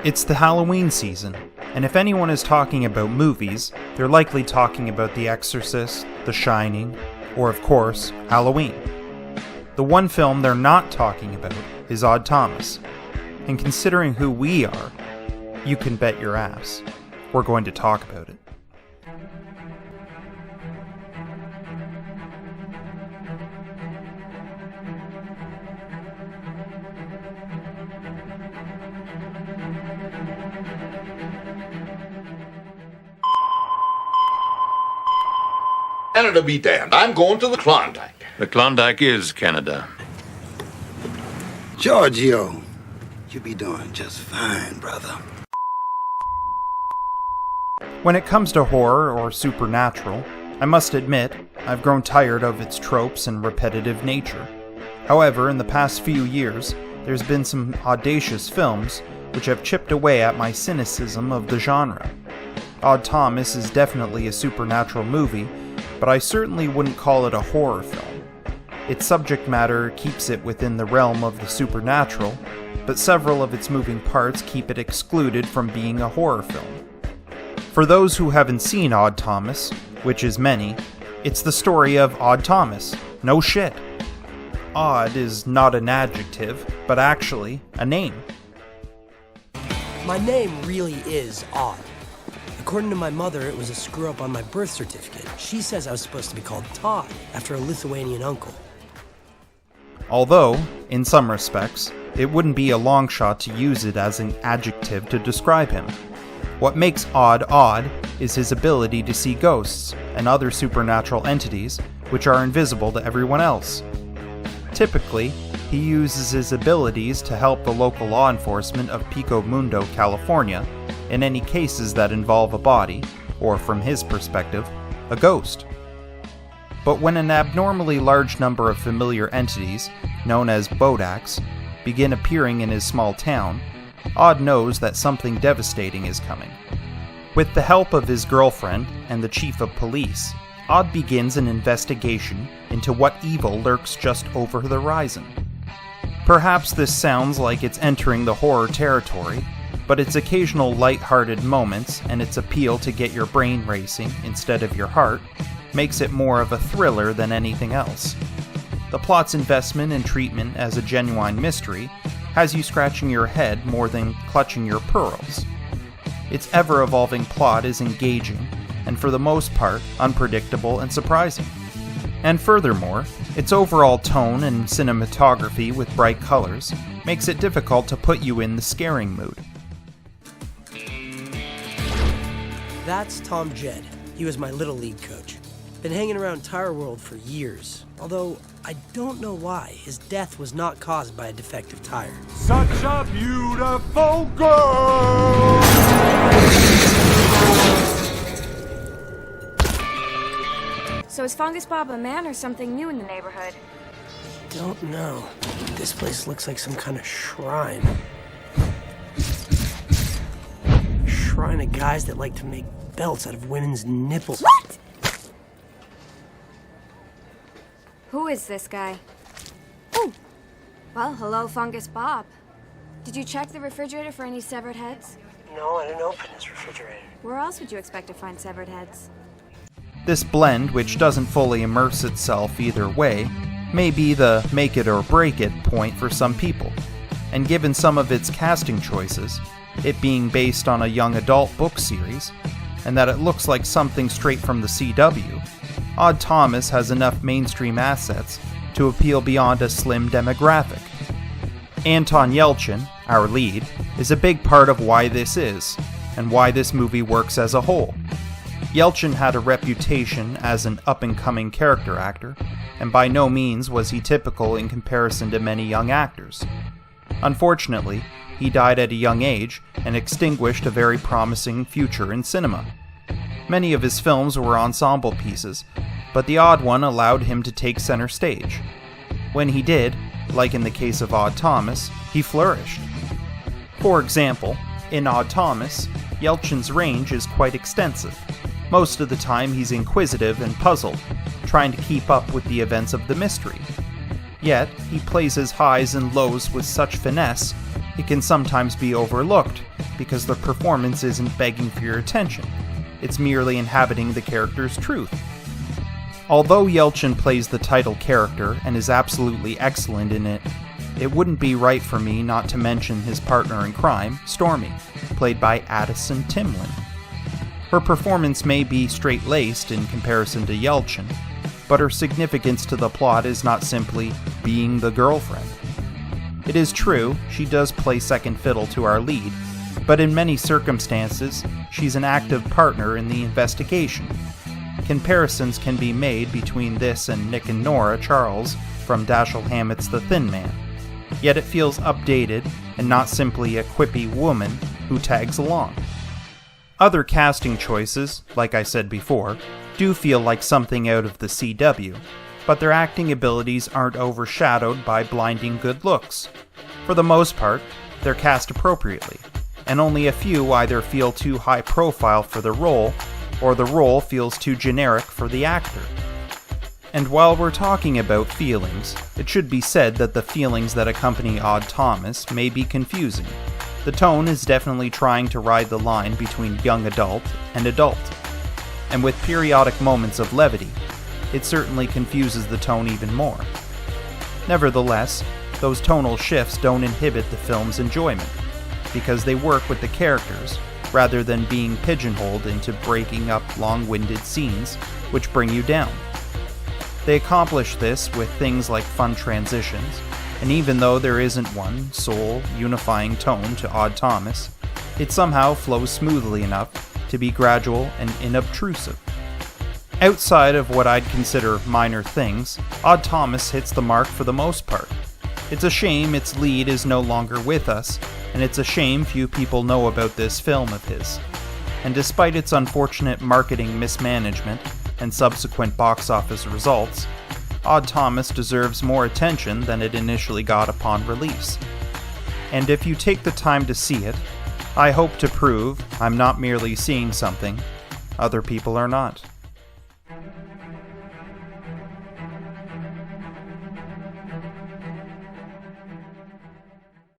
It's the Halloween season, and if anyone is talking about movies, they're likely talking about The Exorcist, The Shining, or of course, Halloween. The one film they're not talking about is Odd Thomas, and considering who we are, you can bet your ass we're going to talk about it. Canada be damned. I'm going to the Klondike. The Klondike is Canada. Giorgio, you be doing just fine, brother. When it comes to horror or supernatural, I must admit, I've grown tired of its tropes and repetitive nature. However, in the past few years, there's been some audacious films which have chipped away at my cynicism of the genre. Odd Thomas is definitely a supernatural movie, but I certainly wouldn't call it a horror film. Its subject matter keeps it within the realm of the supernatural, but several of its moving parts keep it excluded from being a horror film. For those who haven't seen Odd Thomas, which is many, it's the story of Odd Thomas. No shit. Odd is not an adjective, but actually a name. My name really is Odd. According to my mother, it was a screw-up on my birth certificate. She says I was supposed to be called Todd, after a Lithuanian uncle. Although, in some respects, it wouldn't be a long shot to use it as an adjective to describe him. What makes Odd odd is his ability to see ghosts and other supernatural entities which are invisible to everyone else. Typically, he uses his abilities to help the local law enforcement of Pico Mundo, California, in any cases that involve a body, or from his perspective, a ghost. But when an abnormally large number of familiar entities, known as Bodaks, begin appearing in his small town, Odd knows that something devastating is coming. With the help of his girlfriend and the chief of police, Odd begins an investigation into what evil lurks just over the horizon. Perhaps this sounds like it's entering the horror territory, but its occasional light-hearted moments and its appeal to get your brain racing instead of your heart makes it more of a thriller than anything else. The plot's investment and treatment as a genuine mystery has you scratching your head more than clutching your pearls. Its ever-evolving plot is engaging and for the most part unpredictable and surprising. And furthermore, its overall tone and cinematography with bright colors makes it difficult to put you in the scaring mood. That's Tom Jed. He was my Little League coach. Been hanging around Tire World for years. Although, I don't know why. His death was not caused by a defective tire. Such a beautiful girl! So is Fungus Bob a man or something new in the neighborhood? Don't know. This place looks like some kind of shrine. Shrine of guys that like to make belts out of women's nipples. What? Who is this guy? Oh! Well, hello, Fungus Bob. Did you check the refrigerator for any severed heads? No, I didn't open his refrigerator. Where else would you expect to find severed heads? This blend, which doesn't fully immerse itself either way, may be the make it or break it point for some people, and given some of its casting choices, it being based on a young adult book series, and that it looks like something straight from the CW, Odd Thomas has enough mainstream assets to appeal beyond a slim demographic. Anton Yelchin, our lead, is a big part of why this is, and why this movie works as a whole. Yelchin had a reputation as an up-and-coming character actor, and by no means was he typical in comparison to many young actors. Unfortunately, he died at a young age and extinguished a very promising future in cinema. Many of his films were ensemble pieces, but the Odd One allowed him to take center stage. When he did, like in the case of Odd Thomas, he flourished. For example, in Odd Thomas, Yelchin's range is quite extensive. Most of the time he's inquisitive and puzzled, trying to keep up with the events of the mystery. Yet, he plays his highs and lows with such finesse It can sometimes be overlooked because the performance isn't begging for your attention. It's merely inhabiting the character's truth. Although Yelchin plays the title character and is absolutely excellent in it, it wouldn't be right for me not to mention his partner in crime, Stormy, played by Addison Timlin. Her performance may be straight-laced in comparison to Yelchin, but her significance to the plot is not simply being the girlfriend. It is true, she does play second fiddle to our lead, but in many circumstances, she's an active partner in the investigation. Comparisons can be made between this and Nick and Nora Charles from Dashiell Hammett's The Thin Man, yet it feels updated and not simply a quippy woman who tags along. Other casting choices, like I said before, do feel like something out of the CW, but their acting abilities aren't overshadowed by blinding good looks. For the most part, they're cast appropriately, and only a few either feel too high profile for the role, or the role feels too generic for the actor. And while we're talking about feelings, it should be said that the feelings that accompany Odd Thomas may be confusing. The tone is definitely trying to ride the line between young adult and adult, and with periodic moments of levity, it certainly confuses the tone even more. Nevertheless, those tonal shifts don't inhibit the film's enjoyment, because they work with the characters, rather than being pigeonholed into breaking up long-winded scenes which bring you down. They accomplish this with things like fun transitions, and even though there isn't one sole, unifying tone to Odd Thomas, it somehow flows smoothly enough to be gradual and unobtrusive. Outside of what I'd consider minor things, Odd Thomas hits the mark for the most part. It's a shame its lead is no longer with us, and it's a shame few people know about this film of his. And despite its unfortunate marketing mismanagement and subsequent box office results, Odd Thomas deserves more attention than it initially got upon release. And if you take the time to see it, I hope to prove I'm not merely seeing something other people are not.